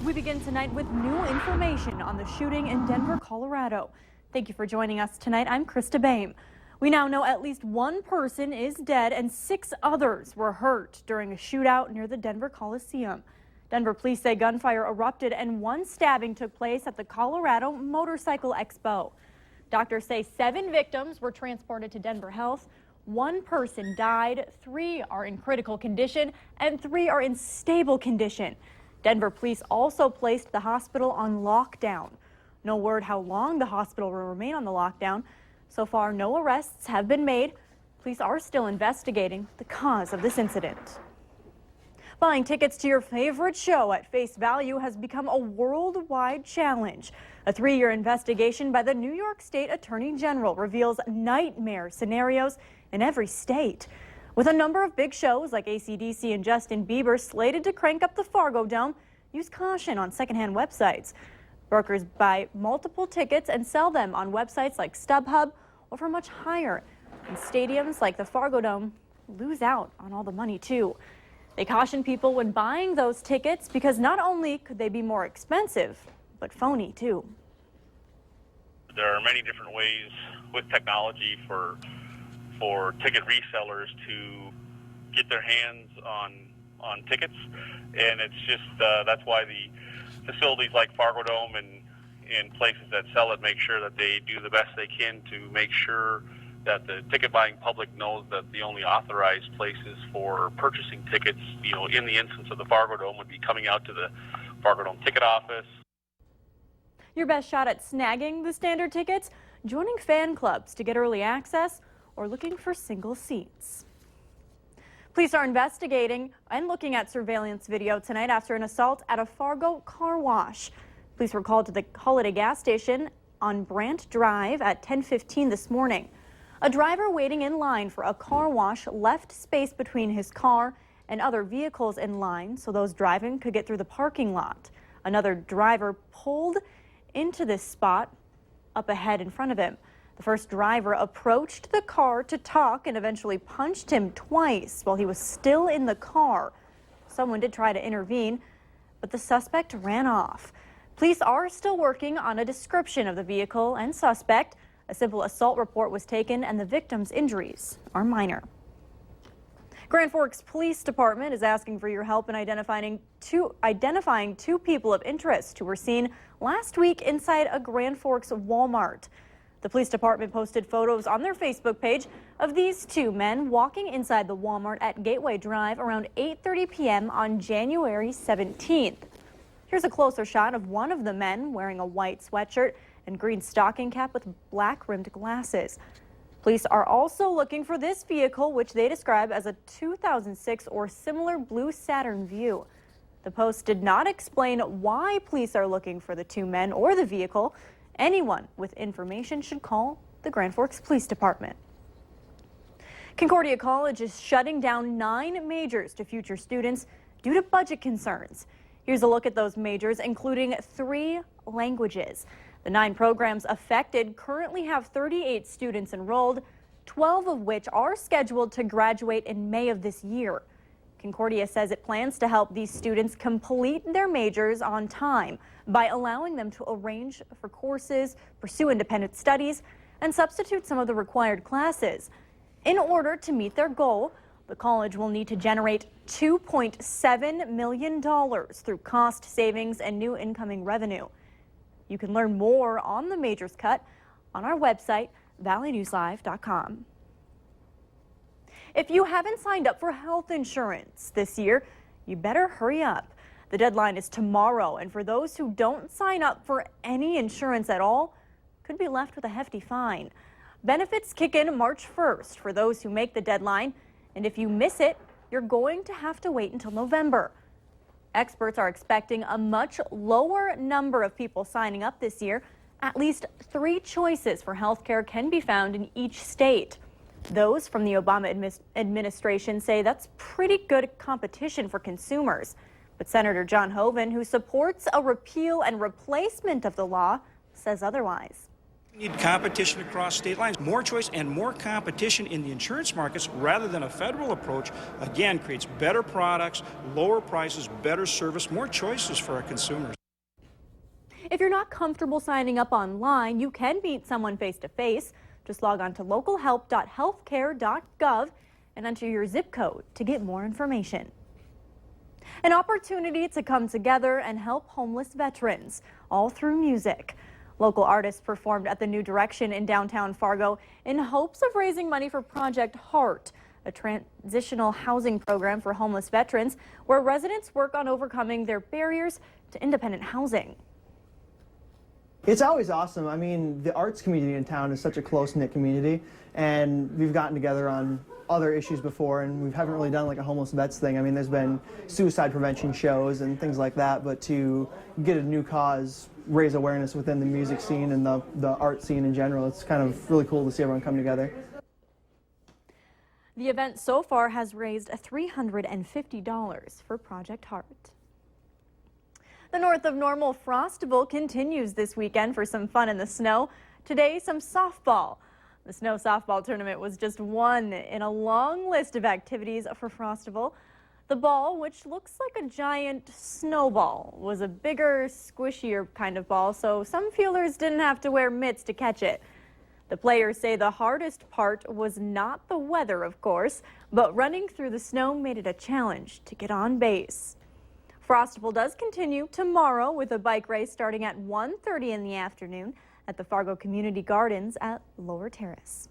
We begin tonight with new information on the shooting in Denver, Colorado. Thank you for joining us tonight. I'm Krista Boehm. We now know at least one person is dead and 6 others were hurt during a shootout near the Denver Coliseum. Denver police say gunfire erupted and one stabbing took place at the Colorado Motorcycle Expo. Doctors say 7 victims were transported to Denver Health. 1 person died, 3 are in critical condition, and 3 are in stable condition. Denver police also placed the hospital on lockdown. No word how long the hospital will remain on the lockdown. So far, no arrests have been made. Police are still investigating the cause of this incident. Buying tickets to your favorite show at face value has become a worldwide challenge. A 3-year investigation by the New York State Attorney General reveals nightmare scenarios in every state. With a number of big shows like AC/DC and Justin Bieber slated to crank up the Fargo Dome, use caution on secondhand websites. Brokers buy multiple tickets and sell them on websites like StubHub or for much higher. And stadiums like the Fargo Dome lose out on all the money too. They caution people when buying those tickets because not only could they be more expensive, but phony too. There are many different ways with technology for ticket resellers to get their hands on tickets, and it's just that's why the facilities like Fargo Dome and places that sell it make sure that they do the best they can to make sure that the ticket buying public knows that the only authorized places for purchasing tickets, in the instance of the Fargo Dome, would be coming out to the Fargo Dome ticket office. Your best shot at snagging the standard tickets? Joining fan clubs to get early access or looking for single seats. Police are investigating and looking at surveillance video tonight after an assault at a Fargo car wash. Police were called to the Holiday gas station on Brant Drive at 10:15 this morning. A driver waiting in line for a car wash left space between his car and other vehicles in line so those driving could get through the parking lot. Another driver pulled into this spot up ahead in front of him. The first driver approached the car to talk and eventually punched him twice while he was still in the car. Someone did try to intervene, but the suspect ran off. Police are still working on a description of the vehicle and suspect. A simple assault report was taken and the victim's injuries are minor. Grand Forks Police Department is asking for your help in identifying two people of interest who were seen last week inside a Grand Forks Walmart. The police department posted photos on their Facebook page of these 2 men walking inside the Walmart at Gateway Drive around 8:30 p.m. on January 17th. Here's a closer shot of one of the men wearing a white sweatshirt and green stocking cap with black rimmed glasses. Police are also looking for this vehicle, which they describe as a 2006 or similar blue Saturn Vue. The post did not explain why police are looking for the 2 men or the vehicle. Anyone with information should call the Grand Forks Police Department. Concordia College is shutting down 9 majors to future students due to budget concerns. Here's a look at those majors, including 3 languages. The 9 programs affected currently have 38 students enrolled, 12 of which are scheduled to graduate in May of this year. Concordia says it plans to help these students complete their majors on time by allowing them to arrange for courses, pursue independent studies, and substitute some of the required classes. In order to meet their goal, the college will need to generate $2.7 million through cost savings and new incoming revenue. You can learn more on the majors cut on our website, valleynewslive.com. If you haven't signed up for health insurance this year, you better hurry up. The deadline is tomorrow, and for those who don't sign up for any insurance at all, could be left with a hefty fine. Benefits kick in March 1st for those who make the deadline, and if you miss it, you're going to have to wait until November. Experts are expecting a much lower number of people signing up this year. At least 3 choices for health care can be found in each state. Those from the Obama administration say that's pretty good competition for consumers. But Senator John Hoeven, who supports a repeal and replacement of the law, says otherwise. We need competition across state lines, more choice and more competition in the insurance markets rather than a federal approach, again, creates better products, lower prices, better service, more choices for our consumers. If you're not comfortable signing up online, you can meet someone face-to-face. Just log on to localhelp.healthcare.gov and enter your zip code to get more information. An opportunity to come together and help homeless veterans, all through music. Local artists performed at the New Direction in downtown Fargo in hopes of raising money for Project Heart, a transitional housing program for homeless veterans where residents work on overcoming their barriers to independent housing. It's always awesome. I mean, the arts community in town is such a close-knit community, and we've gotten together on other issues before, and we haven't really done like a homeless vets thing. I mean, there's been suicide prevention shows and things like that, but to get a new cause, raise awareness within the music scene and the art scene in general, it's kind of really cool to see everyone come together. The event so far has raised $350 for Project Heart. The North of Normal Frostival continues this weekend for some fun in the snow. Today, some softball. The snow softball tournament was just one in a long list of activities for Frostival. The ball, which looks like a giant snowball, was a bigger, squishier kind of ball, so some fielders didn't have to wear mitts to catch it. The players say the hardest part was not the weather, of course, but running through the snow made it a challenge to get on base. Frostival does continue tomorrow with a bike race starting at 1:30 in the afternoon at the Fargo Community Gardens at Lower Terrace.